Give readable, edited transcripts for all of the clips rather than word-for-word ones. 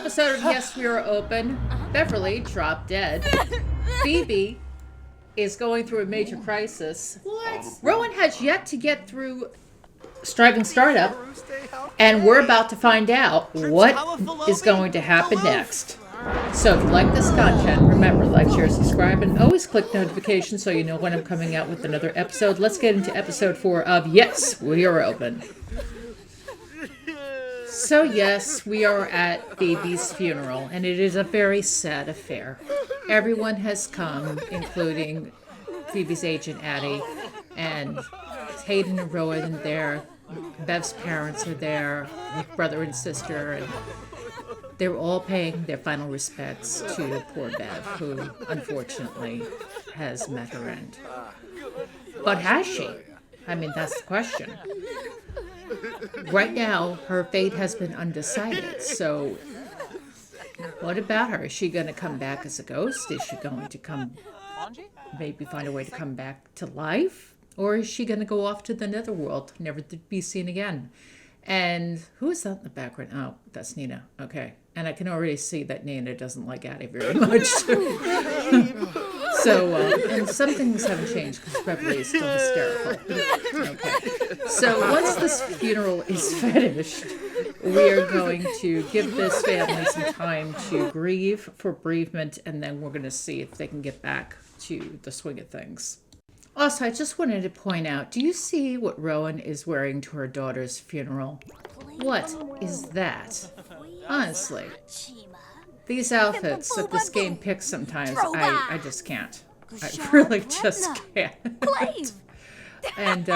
episode of Yes, We Are Open, Beverly dropped dead. Phoebe is going through a major crisis. What? Rowan has yet to get through Striving Startup, and we're about to find out what is going to happen next. So if you like this content, remember, like, share, subscribe, and always click notifications so you know when I'm coming out with another episode. Let's get into episode 4 of Yes, We Are Open. So yes, we are at Phoebe's funeral, and it is a very sad affair. Everyone has come, including Phoebe's agent, Addie, and Hayden and Rowan are there. Bev's parents are there, brother and sister, and they're all paying their final respects to poor Bev, who unfortunately has met her end. But has she? I mean, that's the question. Right now, her fate has been undecided, so what about her? Is she going to come back as a ghost? Is she going to maybe find a way to come back to life? Or is she going to go off to the netherworld, never to be seen again? And who is that in the background? Oh, that's Nina. Okay. And I can already see that Nina doesn't like Addie very much. So, and some things haven't changed because Beverly is still hysterical. Okay. So once this funeral is finished, we are going to give this family some time to grieve for bereavement, and then we're going to see if they can get back to the swing of things. Also, I just wanted to point out, do you see what Rowan is wearing to her daughter's funeral? What is that? Honestly, these outfits that this game picks sometimes, I just can't. I really just can't. And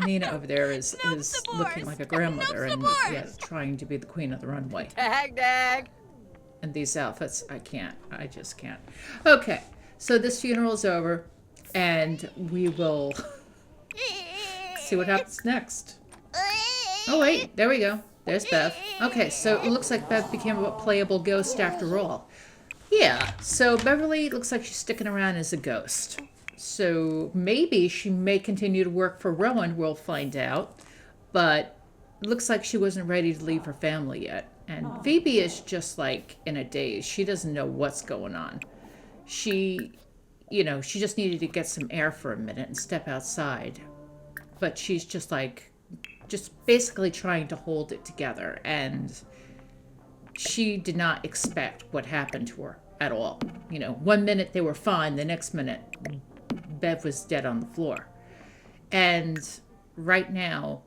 Nina over there is looking like a grandmother and trying to be the queen of the runway. Dag. And these outfits, I can't. I just can't. Okay, so this funeral is over, and we will see what happens next. Oh, wait, there we go. There's Bev. Okay, so it looks like Bev became a playable ghost after all. Yeah, so Beverly looks like she's sticking around as a ghost. So maybe she may continue to work for Rowan, we'll find out. But it looks like she wasn't ready to leave her family yet. And Phoebe is just like in a daze. She doesn't know what's going on. She just needed to get some air for a minute and step outside. But she's just basically trying to hold it together, and she did not expect what happened to her at all. One minute they were fine, the next minute Bev was dead on the floor. And right now,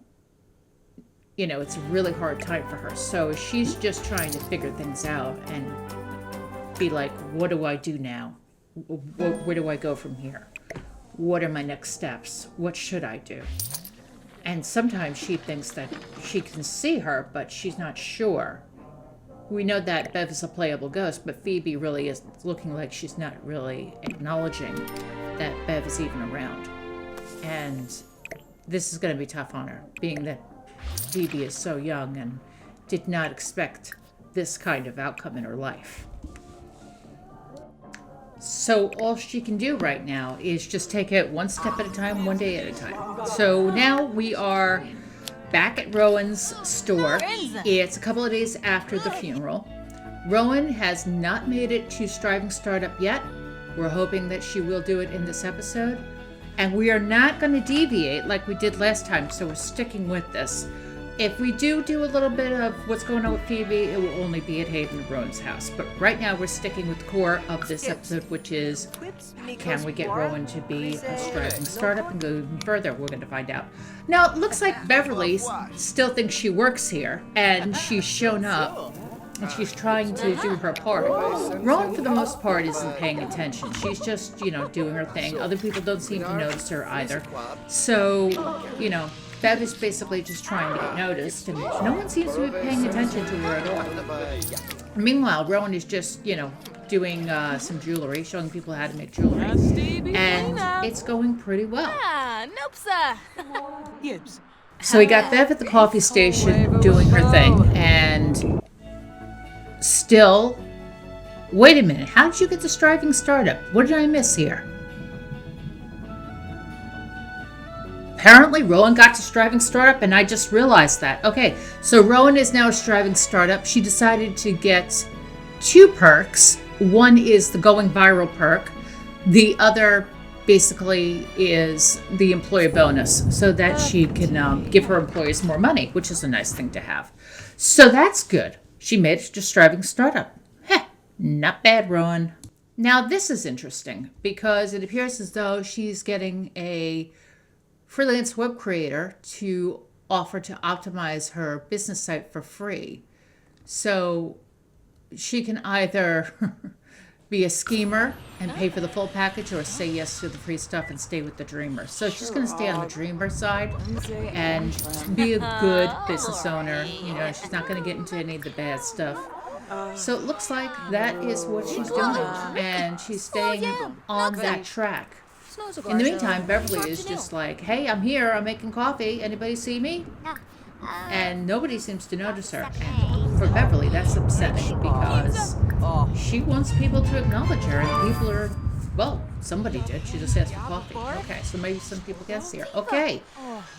it's a really hard time for her. So she's just trying to figure things out and be like, what do I do now? Where do I go from here? What are my next steps? What should I do? And sometimes she thinks that she can see her, but she's not sure. We know that Bev is a playable ghost, but Phoebe really is looking like she's not really acknowledging that Bev is even around. And this is going to be tough on her, being that Phoebe is so young and did not expect this kind of outcome in her life. So all she can do right now is just take it one step at a time, one day at a time. So now we are back at Rowan's store. It's a couple of days after the funeral. Rowan has not made it to Striving Startup yet. We're hoping that she will do it in this episode. And we are not going to deviate like we did last time, so we're sticking with this. If we do a little bit of what's going on with Phoebe, it will only be at Hayden and Rowan's house. But right now we're sticking with the core of this episode, which is, can we get Rowan to be a Striving Startup and go even further? We're going to find out. Now, it looks like Beverly still thinks she works here, and she's shown up, and she's trying to do her part. Rowan, for the most part, isn't paying attention. She's just, doing her thing. Other people don't seem to notice her either. So, Bev is basically just trying to get noticed, and no one seems to be paying attention to her at all. Meanwhile, Rowan is just, doing some jewelry, showing people how to make jewelry. And it's going pretty well. So we got Bev at the coffee station doing her thing, and still... Wait a minute, how did you get to Striving Startup? What did I miss here? Apparently, Rowan got to striving startup, and I just realized that. Okay, so Rowan is now a striving startup. She decided to get 2 perks. One is the going viral perk. The other basically is the employee bonus, so that she can give her employees more money, which is a nice thing to have. So that's good. She made it to striving startup. Heh, not bad, Rowan. Now this is interesting because it appears as though she's getting a freelance web creator to offer to optimize her business site for free. So she can either be a schemer and pay for the full package or say yes to the free stuff and stay with the dreamer. So she's going to stay on the dreamer side and be a good business owner. You know, she's not going to get into any of the bad stuff. So it looks like that is what she's doing, and she's staying on that track. In the meantime, Beverly is just like, hey, I'm here, I'm making coffee, anybody see me? And nobody seems to notice her. And for Beverly, that's upsetting because she wants people to acknowledge her, and people are, well, somebody did. She just asked for coffee. Okay, so maybe some people guess here. Okay,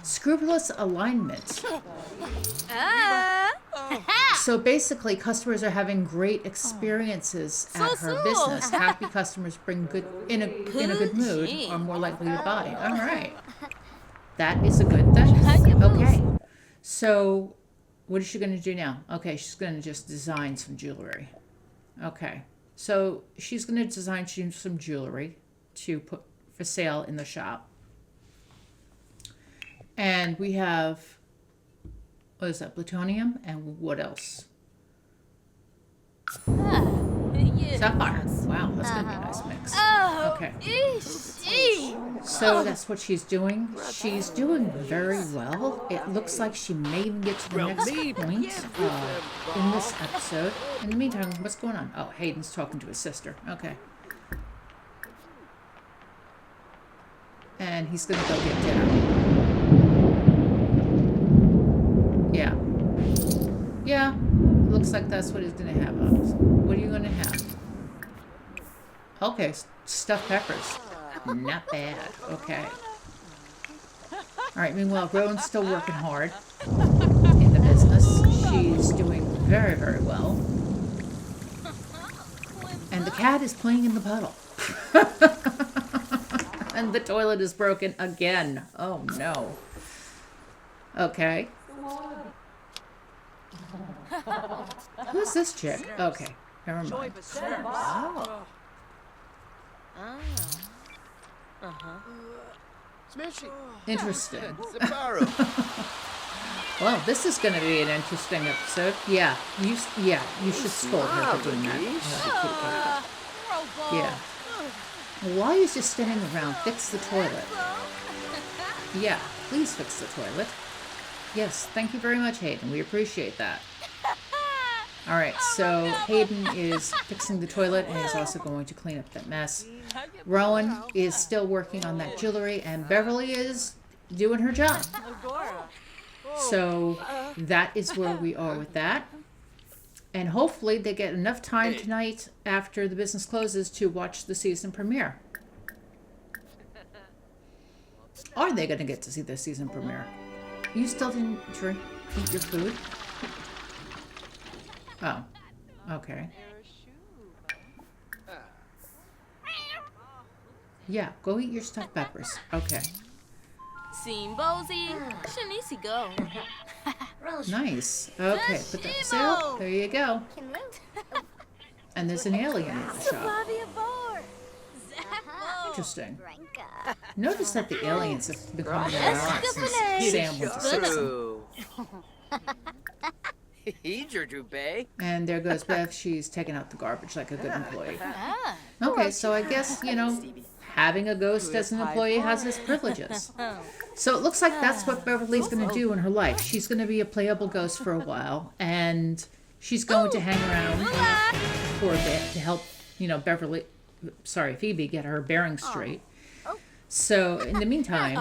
scrupulous alignment. So basically, customers are having great experiences at her business. Happy customers bring good in a good mood are more likely to buy. All right, that is a good thing. Okay, so what is she going to do now? Okay, she's going to just design some jewelry. Okay, so she's going to design some jewelry to put for sale in the shop. And we have, what is that, plutonium? And what else? Sapphire. Wow, that's going to be a nice mix. Okay. So that's what she's doing. She's doing very well. It looks like she may even get to the next point in this episode. In the meantime, what's going on? Oh, Hayden's talking to his sister. Okay. And he's going to go get dinner. Yeah. Yeah. Looks like that's what he's going to have. What are you going to have? Okay, stuffed peppers. Not bad. Okay. Alright, meanwhile, Rowan's still working hard in the business. She's doing very, very well. And the cat is playing in the puddle. And the toilet is broken again. Oh, no. Okay. Who's this chick? Okay, never mind. Oh. Interesting. Well, this is going to be an interesting episode. Yeah, you should scold her for doing that. Yeah. Why is just standing around? Fix the toilet. Yeah, please fix the toilet. Yes, thank you very much, Hayden. We appreciate that. All right, so Hayden is fixing the toilet and is also going to clean up that mess. Rowan is still working on that jewelry, and Beverly is doing her job. So that is where we are with that. And hopefully they get enough time tonight after the business closes to watch the season premiere. Are they going to get to see the season premiere? You still didn't eat your food? Oh, okay. Yeah, go eat your stuffed peppers. Okay. Nice. Okay, put that for sale. There you go. And there's an alien in the shop. Interesting. Notice that the aliens have become more a since Sam went to fix them. And there goes Bev. She's taking out the garbage like a good employee. Okay, so I guess, having a ghost as an employee has its privileges. So it looks like that's what Beverly's going to do in her life. She's going to be a playable ghost for a while, and she's going to hang around for a bit to help, Phoebe get her bearings straight. So in the meantime,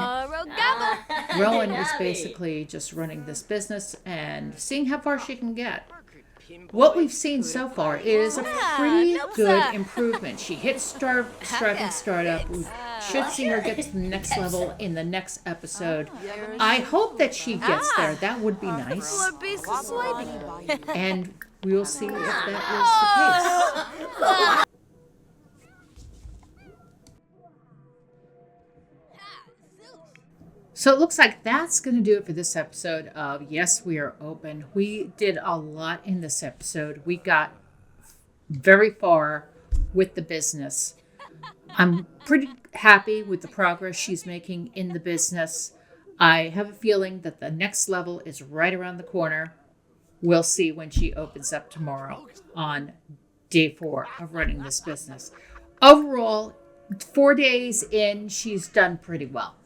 Rowan is basically just running this business and seeing how far she can get. What we've seen so far is a pretty good improvement. She hit striving startup. We've should see her get to the next level in the next episode. I hope that she gets there. That would be nice. And we will see if that is the case. So it looks like that's going to do it for this episode of Yes, We Are Open. We did a lot in this episode. We got very far with the business. I'm pretty happy with the progress she's making in the business. I have a feeling that the next level is right around the corner. We'll see when she opens up tomorrow on day 4 of running this business. Overall, 4 days in, she's done pretty well.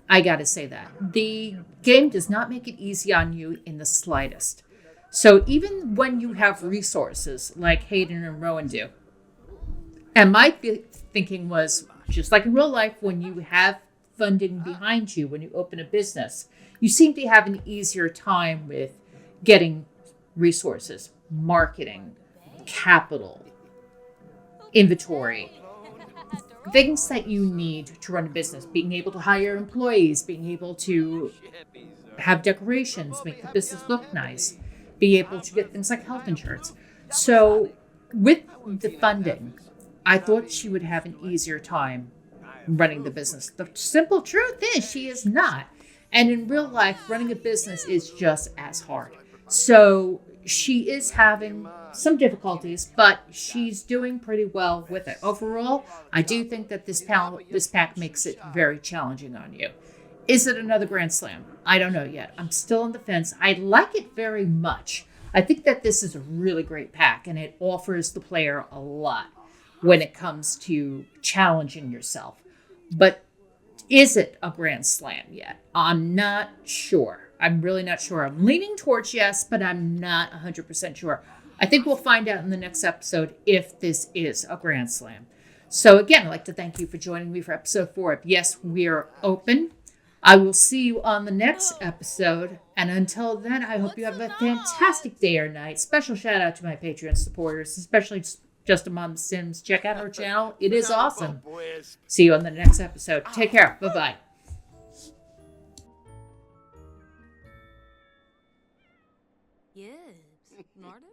I gotta say that. The game does not make it easy on you in the slightest. So even when you have resources like Hayden and Rowan do, and my thinking was, just like in real life, when you have funding behind you, when you open a business, you seem to have an easier time with getting resources, marketing, capital, inventory, things that you need to run a business, being able to hire employees, being able to have decorations, make the business look nice, be able to get things like health insurance. So with the funding, I thought she would have an easier time running the business. The simple truth is she is not. And in real life, running a business is just as hard. So she is having some difficulties, but she's doing pretty well with it. Overall, I do think that this pack makes it very challenging on you. Is it another Grand Slam? I don't know yet. I'm still on the fence. I like it very much. I think that this is a really great pack, and it offers the player a lot when it comes to challenging yourself. But is it a Grand Slam yet? I'm not sure. I'm really not sure. I'm leaning towards yes, but I'm not 100% sure. I think we'll find out in the next episode if this is a Grand Slam. So again, I'd like to thank you for joining me for episode 4 of Yes, We're Open. I will see you on the next episode. And until then, I hope you have a fantastic day or night. Special shout out to my Patreon supporters, especially Just a Mom Sims. Check out her channel. It is awesome. See you on the next episode. Take care. Bye-bye. Yes, Martin?